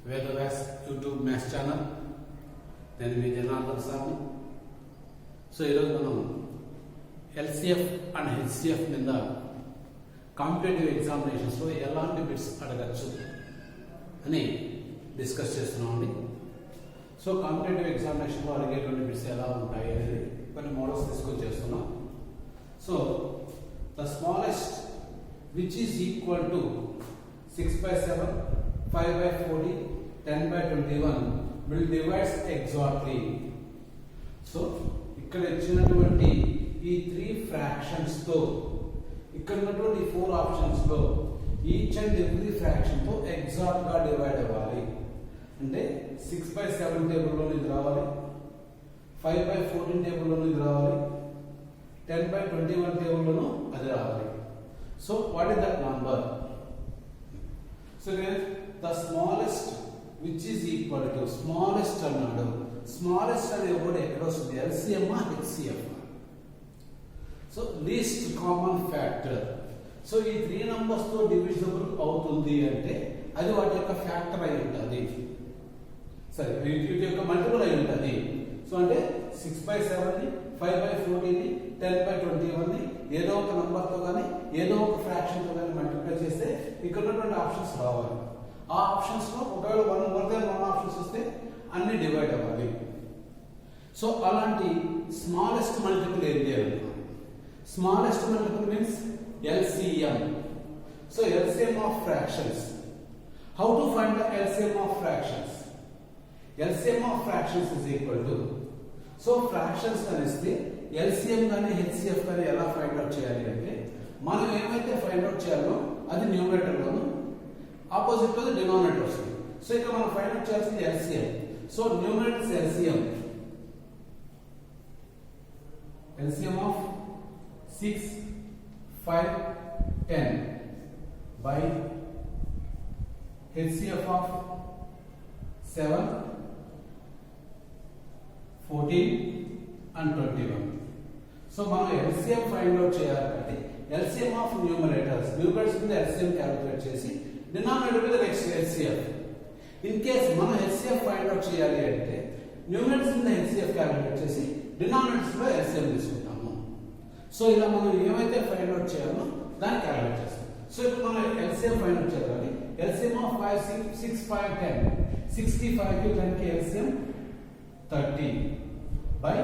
Vedavyas YouTube Maths channel. నేను మీ జనార్దన్ సార్ని. So ఈరోజు మనం LCF అండ్ HCF మీద కాంపిటేటివ్ ఎగ్జామినేషన్స్లో ఎలాంటి బిట్స్ అడగచ్చు అని డిస్కస్ చేస్తున్నామండి. సో కాంపిటేటివ్ ఎగ్జామినేషన్లో అడిగేటువంటి బిట్స్ ఎలా ఉంటాయి అనేది కొన్ని మోడల్స్ తీసుకొని చేస్తున్నాం. So the smallest which is equal to 6/7, 5/40, 10/21 will divide exactly. So ఇక్కడ ఇచ్చినటువంటి ఈ 3 ఫ్రాక్షన్స్ తో ఇక్కడ ఉన్నటువంటి 4 ఆప్షన్స్ లో ఈచ్ అండ్ ఎవ్రీ ఫ్రాక్షన్ తో ఎగ్జాక్ట్ గా డివైడ్ అవ్వాలి. అంటే 6/7 టేబుల్లో ఇది రావాలి, 5/14 టేబుల్లో ఇది రావాలి, 10/21 టేబుల్లోనూ అది రావాలి. So what is that number? So the smallest which is equal to smallest అన్నాడు. స్మాలెస్ట్ అనే వర్డ్ ఎక్కడ వస్తుంది? LCM HCF. So least common factor. So ఈ 3 నంబర్స్ తో డివిజిబుల్ అవుతుంది అంటే అది వాటి యొక్క ఫ్యాక్టర్ అయి ఉంటుంది, సరే వీటి యొక్క మల్టిపుల్ అయి ఉంటుంది. సో అంటే 6/7 ని, 5/14 ని, 10/21 ని ఏదో ఒక నంబర్ తో కానీ ఏదో ఒక ఫ్రాక్షన్ తో కానీ మల్టిప్లై చేస్తే ఇక్కడ ఉన్నటువంటి ఆప్షన్స్ రావాలి. ఆ ఆప్షన్స్ లో ఒకవేళ మోర్ దెన్ 1 ఆప్షన్స్ వస్తే అన్ని డివైడ్ అవ్వాలి. సో అలాంటి స్మాలెస్ట్ మల్టిపుల్ ఏం చేయాలి? Smallest multiple means LCM. So LCM of fractions. How to find the LCM of fractions? LCM of fractions is equal to, so fractions కనిస్తే LCM కానీ HCF కానీ ఎలా ఫైండ్ అవుట్ చేయాలి అంటే మనం ఏమైతే ఫైండ్ అవుట్ చేయాలో అది న్యూమరేటర్ లోను, ఆపోజిట్ లో డినామినేటర్ వస్తుంది. సో ఇక్కడ మనం ఫైండ్ అవుట్ చేయాల్సింది LCM. So numerator is LCM of 6, 5, 10 by HCF of 7, 14 and 21. So మనం LCM ఫైండ్ అవుట్ చేయాలంటే LCM ఆఫ్ న్యూమరేటర్స్ మీద LCM క్యాలిక్యులేట్ చేసి డినామినేటర్ మీద నెక్స్ట్ HCF. ఇన్ కేస్ మనం HCF ఫైండ్ అవుట్ చేయాలి అంటే న్యూమరేటర్స్ మీద HCF క్యాలిక్యులేట్ చేసి డినామినేటర్స్ లో LCM తీసుకుంటాము. సో ఇలా మనం ఏమైతే ఫైండ్ అవుట్ చేయాలో దాన్ని క్యాలిక్యులేట్ చేస్తాం. సో ఇప్పుడు మనం LCM ఫైండ్ అవుట్ చేయాలి. LCM ఆఫ్ 5, 6, 5, 10, 65 కి 10 కి LCM 30 by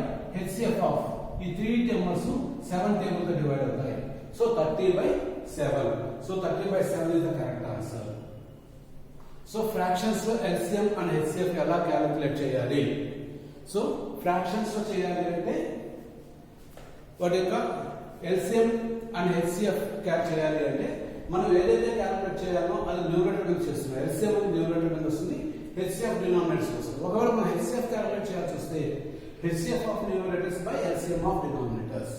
HCF ఆఫ్ ఈ 3 టేబుల్స్ 7 టేబుల్ తో డివైడ్ అవుతాయి. So 30/7. So 30/7 is the correct answer. So fractions లో LCM అండ్ HCF ఎలా క్యాలిక్యులేట్ చేయాలి? సో ఫ్రాక్షన్స్ లో చేయాలి అంటే వాటి యొక్క LCM అండ్ HCF చేయాలి అంటే మనం ఏదైతే క్యాలిక్యులేట్ చేయాలో అది న్యూమరేటర్ మీద చేస్తున్నాం. LCM అనేది న్యూమరేటర్ మీద వస్తుంది, HCF డినామినేటర్స్ వస్తుంది. ఒకవేళ మనం HCF క్యాలిక్యులేట్ చేయాల్సి వస్తే HCF of numerators by LCM of denominators.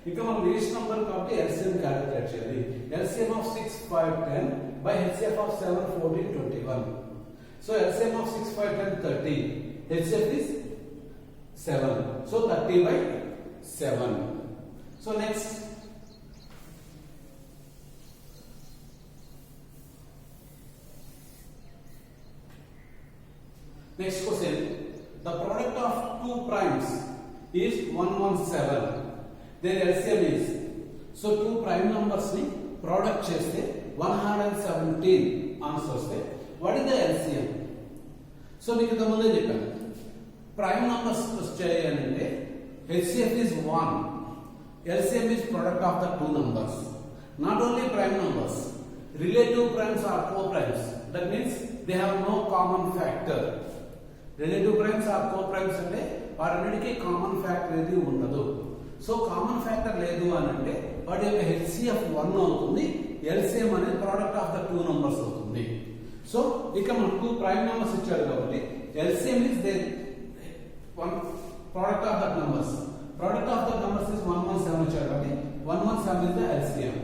ఇక మనం లీస్ట్ నంబర్ కాబట్టి LCM క్యాలిక్యులేట్ చేయాలి. LCM of 6, 5, 10 by HCF of 7, 14, 21. So LCM of 6, 5, 10, 30. HCF is 7. So 30/7. So next, question. The product of 2 primes is 117. Their LCM is, so 2 prime numbers ni product cheste 117 answer వస్తే what is the LCM? So మీకు ఇంత ముందే చెప్పాను, prime numbers చేయాలంటే HCF is 1, LCM is product of the 2 numbers. Not only prime numbers, relative primes are co-primes. That means they have no common factor. Relative primes are co-primes అంటే వారన్నిటికీ common factor ఏది ఉండదు. So common factor లేదు అని అంటే వాటి యొక్క HCF 1 అవుతుంది, LCM అనేది ప్రోడక్ట్ ఆఫ్ ద 2 నంబర్స్ అవుతుంది. సో ఇక మనం 2 ప్రైమ్ నంబర్స్ ఇచ్చారు కాబట్టి LCM is they product of that numbers. Product of that numbers is 117 ఇచ్చారు కాబట్టి 117 ఇస్ ద LCM.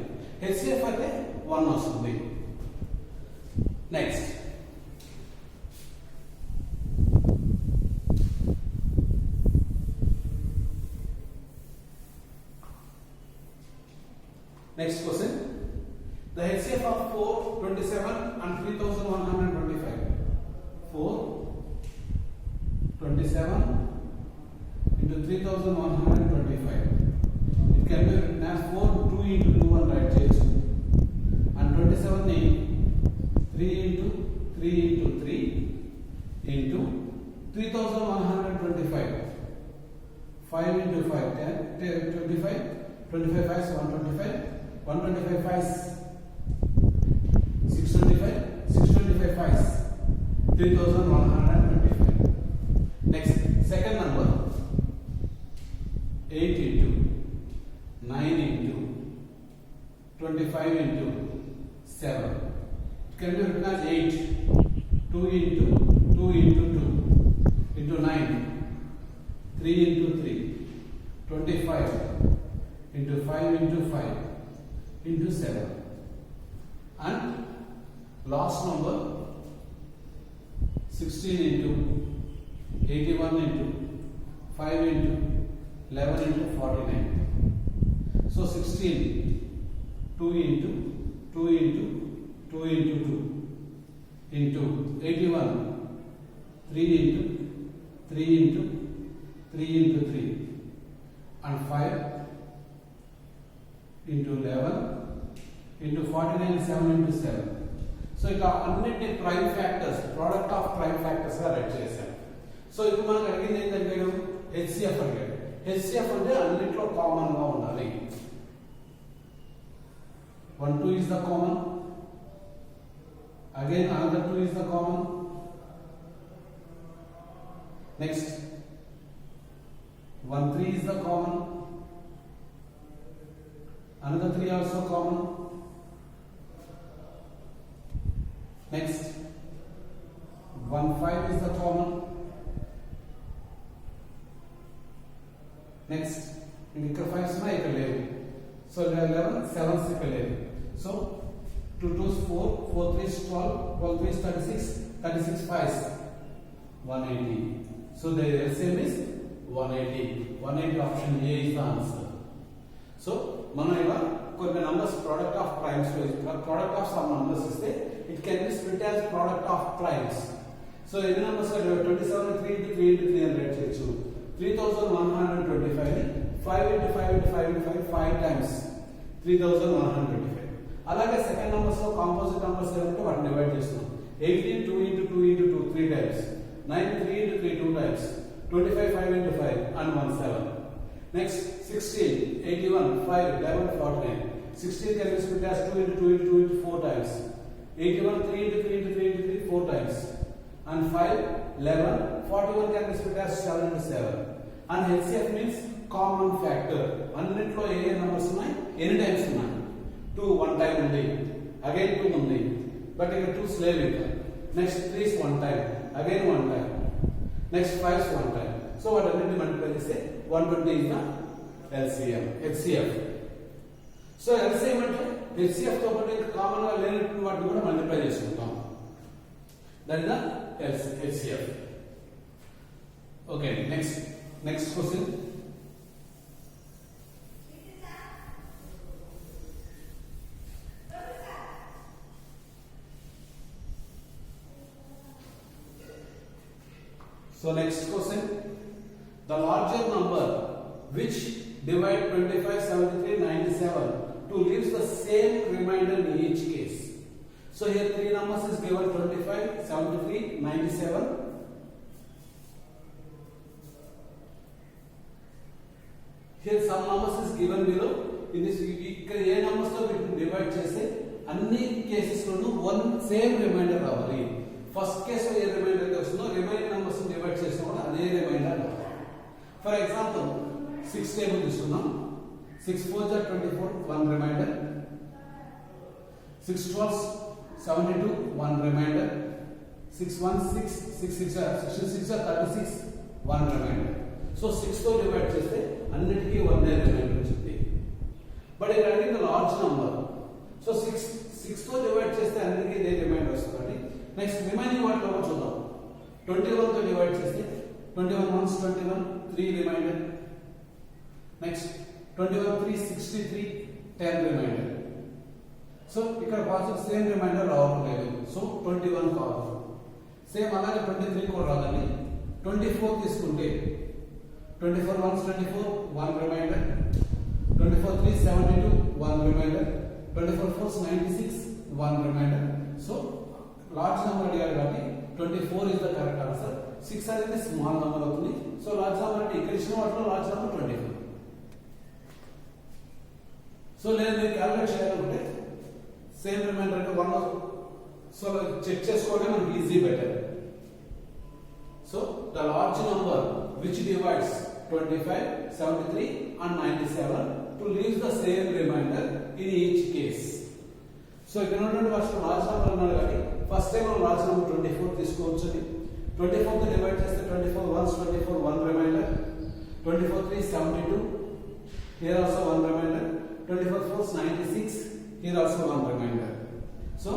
HCF అయితే 1 వస్తుంది. Next, next question. The HCF of 4, 27 and 3125. 3125. It can be written as 4 2 into 2 and write చేయొచ్చు. And 27 ni 3 into 3 into 3 into 3125. 5 into 5 10 25. 25 5 125. 125 5 625. 625 5 3125. Next, second number 8 into 9 into 25 into 7. It can be written as 8 2 into 2 into 2 into 9 3 into 3 25 into 5 into 5 into 7. And last number 16 into 81 into 5 into 11 into 49. So 16 2 into 2 into 2 into 2 into 81 3 into 3 into 3 into 3 and 5 into 11 into 49 7 into 7. So ఇట్లా అన్నిటి prime factors product of prime factors గా right చేశాం. So ఇప్పుడు మనకు అడిగింది ఏంటంటే HCF అడిగాడు. HCF అంటే అన్నిట్లో కామన్ గా ఉండాలి. 1 2 is the common, again another 2 is the common, next 1 3 is the common, another 3 also common, next 1 5 is the common, next ఇక్కడ 5 ఉన్నాయి ఇక్కడ లేవు. So 11 7 ఇక్కడ లేవు. So 2 2s 4 4 3s 12 12 3s 36 36 5s 180. So the LCM is 180. 180 option A is the answer. So మనం ఇలా కొన్ని numbers product of primes product of some numbers ఇస్తే it can be split as product of primes. So ఎన్ని numbers 27 3 into 3 into 3 అని right చేయొచ్చు. 3125 ని 5 into 5 into 5 into 5 5 times 3125. అలాగే second numbers లో కాంపోజిట్ నంబర్స్ ఏమంటే వాటిని డివైడ్ చేస్తున్నాం. 18 2 into 2 into 2 3 times, 9 3 into 3 2 times, 25 5 into 5 and 1 7. Next 16 81 5 11 49. 16 can be split as 2 into 2 into 2 into 4 times. 81 3 into 3 into 3 into 3 4 times and 5 11. 41 can be split as 7 into 7. And HCF means common factor. అన్నిట్లో ఏ numbers ఉన్నాయి ఎన్ని times ఉన్నాయి 2 1 time ఉంది, again 2 ఉంది, but ఇక్కడ 2 slave ఇక్కడ. Next 3s 1 time, again 1 time, next 5s 1 time. So వాటన్నిటిని multiply చేస్తే 120 is the LCM HCF. So LCM అంటే HCF తో పాటు ఇంకా కామన్ గా లేనటువంటి వాటిని కూడా మల్టిప్లై చేసుకుంటాం. That is the HCF. Okay, next question. So next question, the larger number which divide 25 73 97 to leaves the same remainder in each case. So here three numbers is given 25 73 97. Here some numbers is given below. In this ఇక్కడ ఏ numbers తో వీటిని divide చేస్తే అన్ని cases లోనూ one same reminder రావాలి. First case ఏ reminder వస్తుందో remaining numbers divide చేసినా కూడా అదే రిమైండర్. ఫర్ ఎగ్జాంపుల్ 6 టేబుల్ తీసుకుందాం. 6 4s are 24 1 reminder, 6 12s 72 1 reminder, 6 1 6 6 6 are 66 are 36 1 reminder. So 6 తో డివైడ్ చేస్తే అన్నిటికీ వన్ రిమైండర్ వచ్చింది. బట్ ఇక్కడ అడిగిన లార్జ్ నంబర్, సో 6 తో డివైడ్ చేస్తే అన్నిటికీ ఇదే రిమైండర్ వస్తుంది. నెక్స్ట్ రిమైనింగ్ వాటిలో చూద్దాం. 21 తో డివైడ్ చేస్తే 21 1s 21 3 reminder, next 21 3 63 10 reminder. So ఇక్కడ పాజిటివ్ సేమ్ రిమైండర్ రావట్లేదు, సో 21 కావాలి. సేమ్ అలాగే 23 కూడా రాదండి. 24 తీసుకుంటే 24 ones 24, 1 remainder. 24 3 72, 1 remainder. 24 4s 96, 1 remainder. So large number అడిగారు కాబట్టి 24 is the correct answer. 6 అనేది స్మాల్ నెంబర్ అవుతుంది. సో లార్జ్ నెంబర్ అంటే ఇక్కడ ఇచ్చిన వాటిలో లార్జ్ నెంబర్ 24. సో నేను మీరు క్యాలిక్యులేట్ చేయాలనుకుంటే సేమ్ రిమైండర్ అంటే 1 సో చెక్ చేసుకోవడం మనకి easy better. So the large number which divides 25, 73 and 97 to leave the same remainder in each case. So ఇక్కడ ఉన్నటువంటి ఫస్ట్ లార్జ్ నంబర్ అన్నాడు కాబట్టి ఫస్ట్ టైం మనం లార్జ్ నంబర్ 24 తీసుకోవచ్చు. 24 తో డివైడ్ చేస్తే 24 ones 24, 1 remainder. 24 3 72, here also 1 remainder. 24 4s 96, here also 1 remainder. So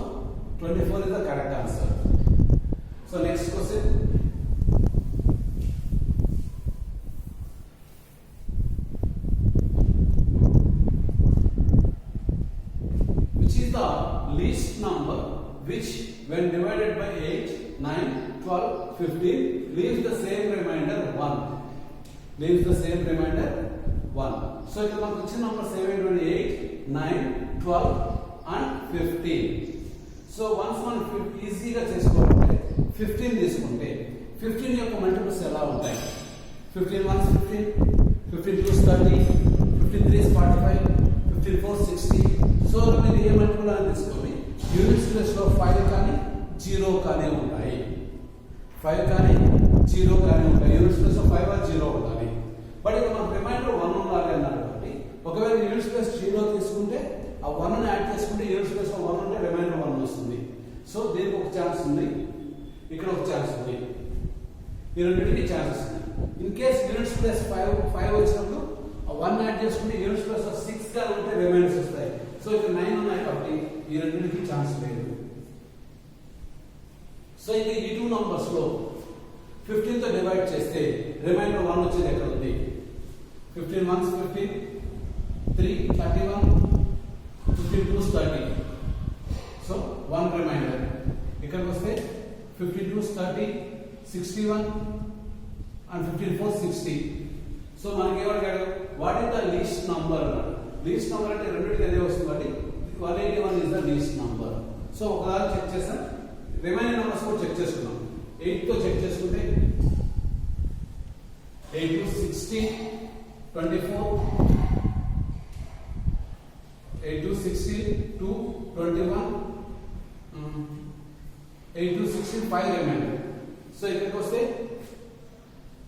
24 is the correct answer. So next question. Which is the least number which when divided by 8, 9, 12, 15 leaves the same remainder 1. Leaves the same remainder 1. So ఇక్కడ మనకు వచ్చిన numbers ఏమేంటి? 8, 9, 12 and 15. So once మనం ఈజీగా చేసుకోవాలంటే 15 తీసుకుంటే 15 యొక్క multiples ఎలా ఉంటాయి? 15 1s 15, 15 2s 30, 15 3s 45, 15 4s 60. So మీరు ఏ మల్టిపుల్ అని తీసుకోండి, యూనిట్స్ ప్లేస్ లో 5 కానీ 0 కానీ ఉంటాయి. 5 కానీ 0 కానీ ఉంటాయి. యూనిట్స్ ప్లేస్ లో 5 or 0 ఉండాలి. బట్ ఇక్కడ మనకు రిమైండర్ 1 ఉండాలి అన్నారు కాబట్టి ఒకవేళ యూనిట్స్ ప్లేస్ 0 తీసుకుంటే ఆ 1 ని యాడ్ చేసుకుంటే యూనిట్స్ ప్లేస్ లో 1 ఉంటే రిమైండర్ 1 వస్తుంది. సో దీనికి ఒక ఛాన్స్ ఉంది, ఇక్కడ ఒక ఛాన్స్ ఉంది. ఈ రెండింటికి ఛాన్సెస్ ఉన్నాయి. ఇన్ కేస్ యూనిట్స్ ప్లస్ 5 వచ్చినప్పుడు ఆ 1 యాడ్ చేసుకుంటే యూనిట్స్ ప్లస్ 6 గా ఉంటే రిమైండర్స్ వస్తాయి. సో ఇక్కడ 9 ఉన్నాయి కాబట్టి ఈ రెండింటికి ఛాన్స్ లేదు. సో ఇది ఈ టూ నంబర్స్ లో 15 తో డివైడ్ చేస్తే రిమైండర్ 1 వచ్చేది ఎక్కడ ఉంది? 15 1s 15, 3 31, 15 2s 30. So 1 reminder. ఇక్కడికి వస్తే 15 2s 30, 61 and 15 4s 60. సో మనకి ఏమడిగాడు? What is the least number అన్నాడు. లీస్ట్ నంబర్ అంటే రెండింటికి అదే వస్తుంది కాబట్టి 181 is the least number. So ఒకసారి చెక్ చేసాం, రిమైనింగ్ నంబర్స్ కూడా చెక్ చేసుకున్నాం. 8 తో చెక్ చేసుకుంటే 8 2 16, 24, 8 2 16, 2 21, 8 2 16, 5 రిమైండర్. సో ఇక్కడికి వస్తే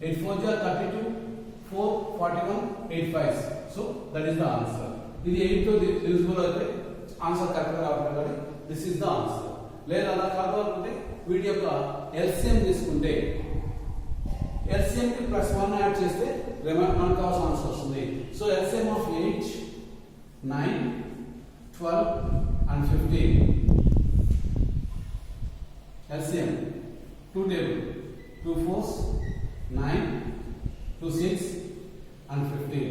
8 4 32, 4 41, 8 5. So that is the answer. ఇది 8 తో డివిజిబుల్ అయితే ఆన్సర్ కరెక్ట్ గా రావాలి కాబట్టి దిస్ ఈస్ ద ఆన్సర్. లేదా అలా కాదు అనుకుంటే వీటి యొక్క ఎల్సిఎం తీసుకుంటే ఎల్సిఎం కి +1 యాడ్ చేస్తే మనకు కావాల్సిన ఆన్సర్ వస్తుంది. So LCM of 8, 9, 12 and 15. LCM 2 table, 2 4s 9, 2 6 and 15.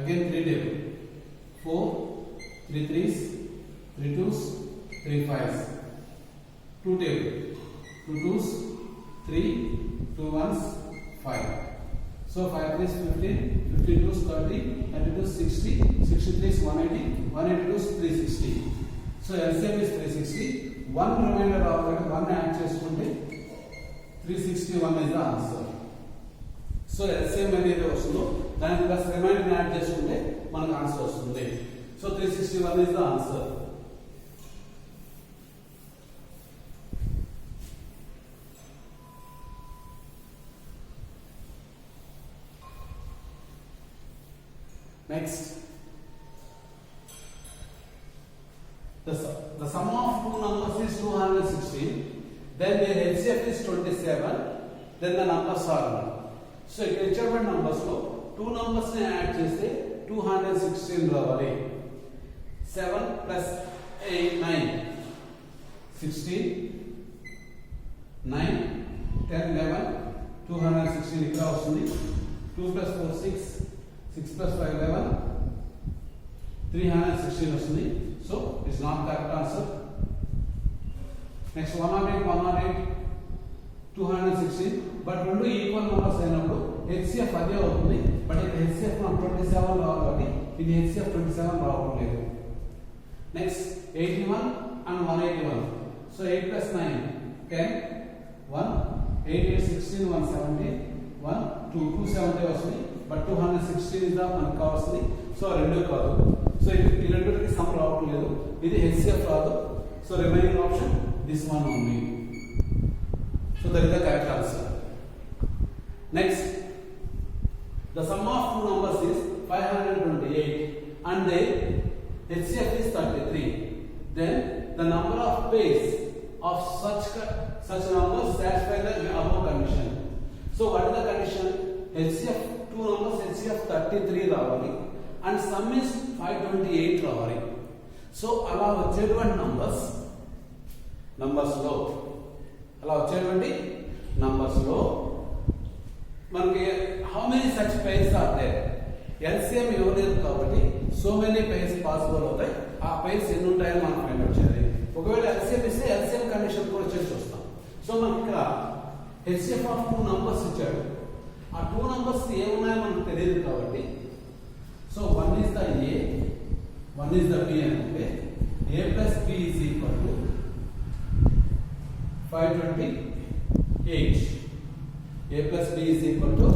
Again 3 table, 4, 3 3s, 3 2s, 3 5s. 2 table, 2 2s, 3, 2 1s, 5. So 5 3s 15, 15 2s 30, 32 60, 63 is 180, 182 is 360. So LCM is 360. 1 reminder రావాలి, 1 యాడ్ చేసుకుంటే 361 is the answer. So LCM అనేది వస్తుందో దానికి plus remainder add చేసుకుంటే మనకు answer వస్తుంది. So 361 is the answer. Next, the sum of two numbers is 216. Then their HCF is 27. Then the numbers are 1. So ఇక్కడ ఇచ్చిన numbers లో 2 numbers ని యాడ్ చేస్తే 216 రావాలి. 7 plus 8 9 16, 9 10 11 216 ఇక్కడ వస్తుంది. 2 plus 4 6, 6 plus 5 11, 316 వస్తుంది. So it's not correct answer. Next 108 108 216. But రెండు ఈక్వల్ నంబర్స్ అయినప్పుడు హెచ్సిఎఫ్ అదే అవుతుంది, బట్ ఇక్కడ హెచ్సిఎఫ్ 27 రావాలి కాబట్టి ఇది హెచ్సిఎఫ్ 27 రావడం లేదు. Next 81 and 181. సో 8 plus 9 10 1 8 8 16 170 1 2 270 వస్తుంది, బట్ 216 ఇస్ ద మనకు కావాల్సింది. సో రెండు కాదు, సో ఈ రెండుకి సమ్ రావడం లేదు, ఇది హెచ్సిఎఫ్ రాదు. So remaining option this one only. So that is the correct answer. Next the sum of two numbers is 528 and the HCF is 33. Then the number of pairs of such numbers satisfy the above condition. So what is the condition? HCF two numbers HCF 33 రావాలి and sum is 528 రావాలి. So అలా వచ్చేటువంటి numbers లో మనకి how many such pairs are there? LCM ఇవ్వలేదు కాబట్టి so many pairs possible అవుతాయి. ఆ పైర్స్ ఎన్ని ఉంటాయని మనం ఫైండ్ అవుట్ చేయాలి. ఒకవేళ ఎల్సిఎం ఇస్తే ఎల్సిఎం కండిషన్ కూడా చేసి చూస్తాం. సో మనకి ఇక్కడ హెచ్సిఎఫ్ ఆఫ్ టూ నంబర్స్ ఇచ్చాడు, ఆ టూ నంబర్స్ ఏమున్నాయో మనకు తెలియదు కాబట్టి so one is the A, one is the B అంటే A plus B is equal to 528. A plus B is equal to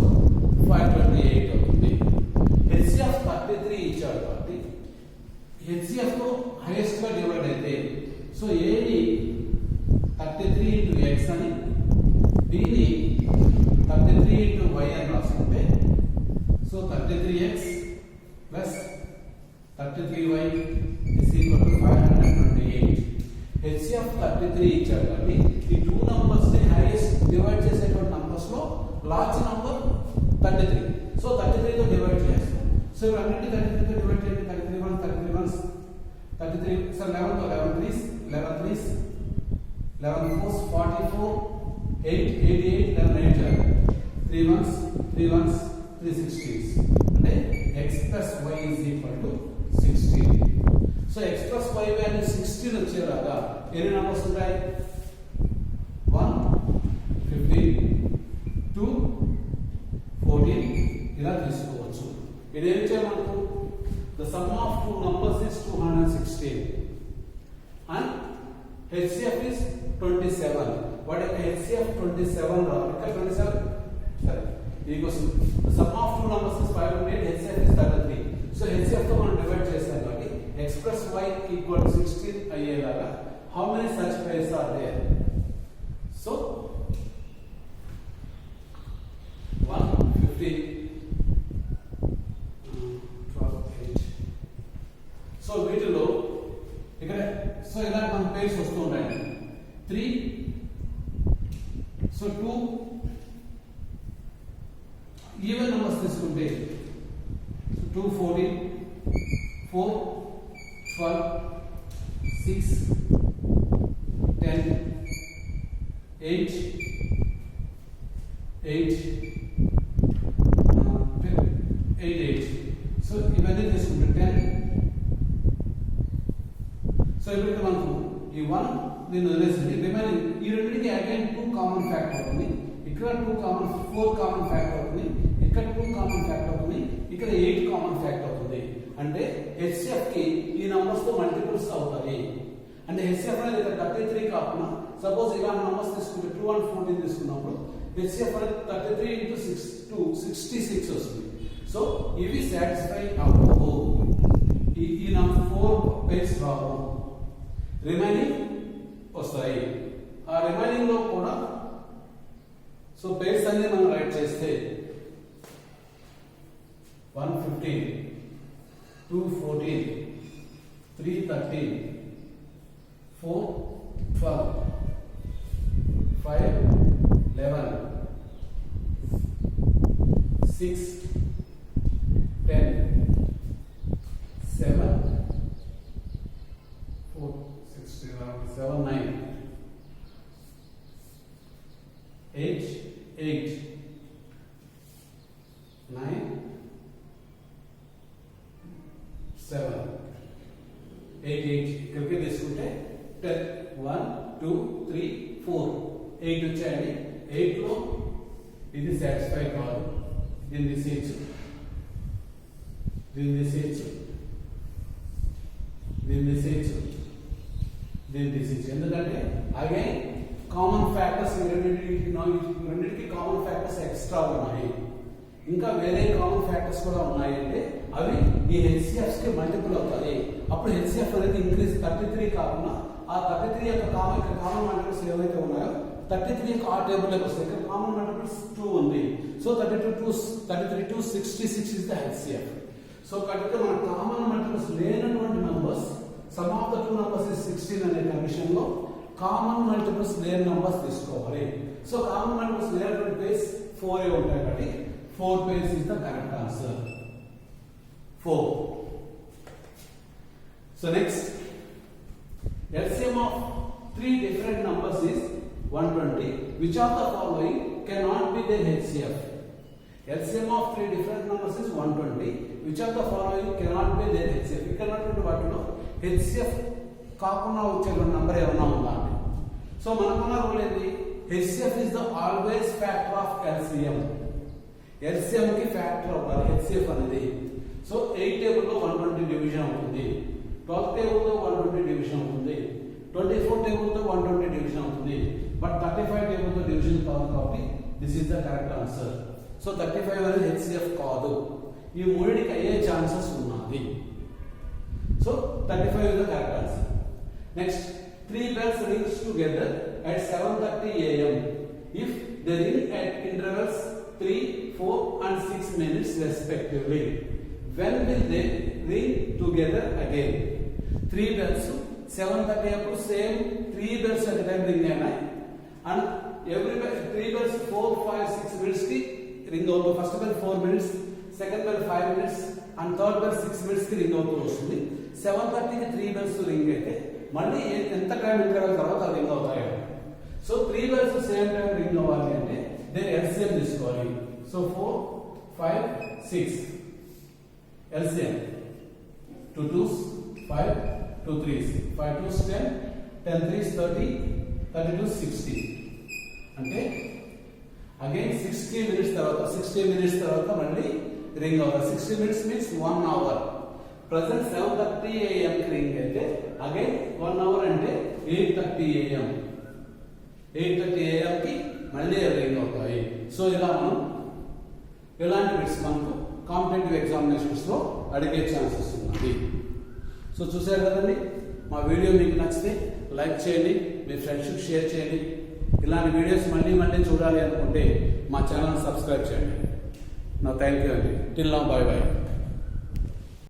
528 అవుతుంది. HCF 33 ఇచ్చాడు కాబట్టి HCF తో హైయెస్ట్ గా డివైడ్ అయితే సో A ని 33 into X అని, B ని 33 into Y అని రాసుకుంటే so 33X plus 33Y is equal to 528. HCF 33 ఇచ్చాడు కాబట్టి ఈ టూ నంబర్స్ ని హైయెస్ట్ డివైడ్ చేసేటువంటి నంబర్స్ లో లార్జ్ నంబర్ 33. సో 33 తో డివైడ్ చేస్తాం. సో ఇవన్నీ 33 తో డివైడ్ చేయండి. 33 1 33 1 33 సో 11 తో 11 3 11 3 11 4 44 8 88 11 8 3 1s 3 1s 3 16s అంటే x plus y is equal to 16. So x plus y value 16 వచ్చేలాగా ఎన్ని నంబర్స్ ఉంటాయి? 1 15 2 14 ఇలా తీసుకోవచ్చు. ఇది ఏం చేయాలి మనకు? the sum of two numbers is 216 and HCF is 27. What యొక్క HCF 27 రావాలి. ఇక్కడ 27 సరే ఈ question the sum of two numbers is 528, HCF is 33. So HCF తో మనం డివైడ్ చేస్తాం కాబట్టి x plus y equal to 16 అయ్యేలాగా how many such pairs are there? So 1 15 12 8. So వీటిలో ఇక్కడ సో ఇలా మన పేర్స్ వస్తూ ఉంటాయి. 3 సో 2 ఈవెన్ నంబర్స్ తీసుకుంటే 2 14 4 12 6 10 8 8 8 సో ఇవన్నీ తీసుకుంటే 10. సో ఇప్పుడు మనకు ఈ 1 దీన్ని వదిలేసింది. రిమైనింగ్ ఈ రెండింటికి అగైన్ 2 కామన్ ఫ్యాక్టర్ అవుతుంది. ఇక్కడ 4 కామన్ ఫ్యాక్టర్ అవుతుంది. ఇక్కడ 2 కామన్ ఫ్యాక్టర్ అవుతుంది. ఇక్కడ 8 కామన్ ఫ్యాక్టర్ అవుతుంది. అంటే హెచ్సిఎఫ్ కి ఈ నంబర్స్ తో మల్టిపుల్స్ అవుతాయి. అంటే హెచ్సిఎఫ్ అనేది ఇక్కడ 33 కాకుండా సపోజ్ ఇలాంటి నంబర్స్ తీసుకుంటే 2 and 14 తీసుకున్నప్పుడు హెచ్సిఎఫ్ అనేది 33 into 6 to 66 వస్తుంది. సో ఇవి సాటిస్ఫై అవ్వవు. ఈ 4 పేర్స్ రావు, రిమైనింగ్ వస్తాయి. ఆ రిమైనింగ్ లో కూడా సో పేర్స్ అన్ని మనం రైట్ చేస్తే 115 214 313 4 12 5 11 6 10 7 4 6 7 9 8 8 9 7 8 8 ఇక్కడికి తీసుకుంటే 10 1 2 3 4 8 వచ్చాయండి. 8 లో ఇది సాటిస్ఫై కాదు. దీన్ని తీసేయచ్చు, దీన్ని తీసేయచ్చు, దీన్ని తీసేయచ్చు, దీన్ని తీసేయచ్చు. ఎందుకంటే అగైన్ కామన్ ఫ్యాక్టర్స్ రెండింటికి కామన్ ఫ్యాక్టర్స్ ఎక్స్ట్రా ఉన్నాయి. ఇంకా వేరే కామన్ ఫ్యాక్టర్స్ కూడా ఉన్నాయి అంటే అవి ఈ హెచ్సిఎఫ్స్ కి మల్టిపుల్ అవుతాయి. అప్పుడు హెచ్సిఎఫ్ అనేది ఇంక్రీజ్ 33 కాకుండా ఆ 33 యొక్క కామన్ మల్టిపుల్స్ ఏవైతే ఉన్నాయో 33 యొక్క ఆ టేబుల్ లోకి వస్తాయి. ఇక్కడ కామన్ మల్టిపుల్స్ 2 ఉంది. So 33 to 66 is the HCF. So కాబట్టి మన కామన్ మల్టిపుల్స్ లేనటువంటి numbers sum of the 2 numbers is 16 అనే కండిషన్ లో కామన్ మల్టిపుల్స్ లేని నంబర్స్ తీసుకోవాలి. సో కామన్ మల్టిపుల్స్ లేనటువంటి పేస్ 4 ఉంటాయి కాబట్టి 4 pairs is the correct answer. 4. So next, LCM of 3 different numbers is 120. Which of the following cannot be their HCF? LCM of 3 different numbers is 120. Which of the following cannot be their HCF? ఇక్కడ ఉన్నటువంటి వాటిలో HCF కాకుండా వచ్చే number ఏమైనా ఉందా? So మనకున్న rule ఏంటి? HCF is the always factor of LCM. LCM కి ఫ్యాక్టర్ అవ్వాలి HCF అనేది. సో 8 టేబుల్ లో 120 డివిజన్ అవుతుంది, 12 టేబుల్ లో 120 డివిజన్ అవుతుంది, 24 టేబుల్ తో 120 డివిజన్ అవుతుంది. బట్ 35 టేబుల్ తో డివిజన్ కాదు కాబట్టి this is the correct answer. So 35 అనేది HCF కాదు. ఈ మూడిటికి అయ్యే ఛాన్సెస్ ఉన్నది. So 35 is the correct answer. Next, 3 bells rings together at 7:30 a.m. if they ring at intervals 3, 4 and 6 minutes respectively. When will they ring together again? 3 bells 7:30 అప్పుడు same 3 bells at a time ring అయినాయి. And every 3 bells 4, 5, 6 minutes కి ring అవుతూ, first bell 4 minutes, second bell 5 minutes and third bell 6 minutes కి ring అవుతూ వస్తుంది. 7:30 కి 3 bells ring అయితే మళ్ళీ ఎంత టైం ఇంటర్వెల్ తర్వాత రింగ్ అవుతాయి. So 3 bells same time ring అవ్వాలి అంటే దేని LCM తీసుకోవాలి. So 4, 5, 6 LCM 2 2s 5, 2 3s 5 2s 10, 10 3s 30, 32 60. అంటే అగైన్ 60 minutes తర్వాత మళ్ళీ రింగ్ అవుతుంది. 60 minutes means 1 hour. Present 7:30 a.m. కి రింగ్ అయితే అగైన్ 1 hour అంటే 8:30 a.m. 8:30 a.m. కి మళ్ళీ రింగ్ అవుతాయి. సో ఇలా మనం ఎలాంటి బిట్స్ మనకు కాంపిటేటివ్ ఎగ్జామినేషన్స్ లో అడిగే ఛాన్సెస్ ఉన్నది. సో చూసారు కదండి, మా వీడియో మీకు నచ్చితే లైక్ చేయండి, మీ ఫ్రెండ్స్కి షేర్ చేయండి. ఇలాంటి వీడియోస్ మళ్ళీ చూడాలి అనుకుంటే మా ఛానల్ సబ్స్క్రైబ్ చేయండి. నా థ్యాంక్ యూ అండి. Till now, by by.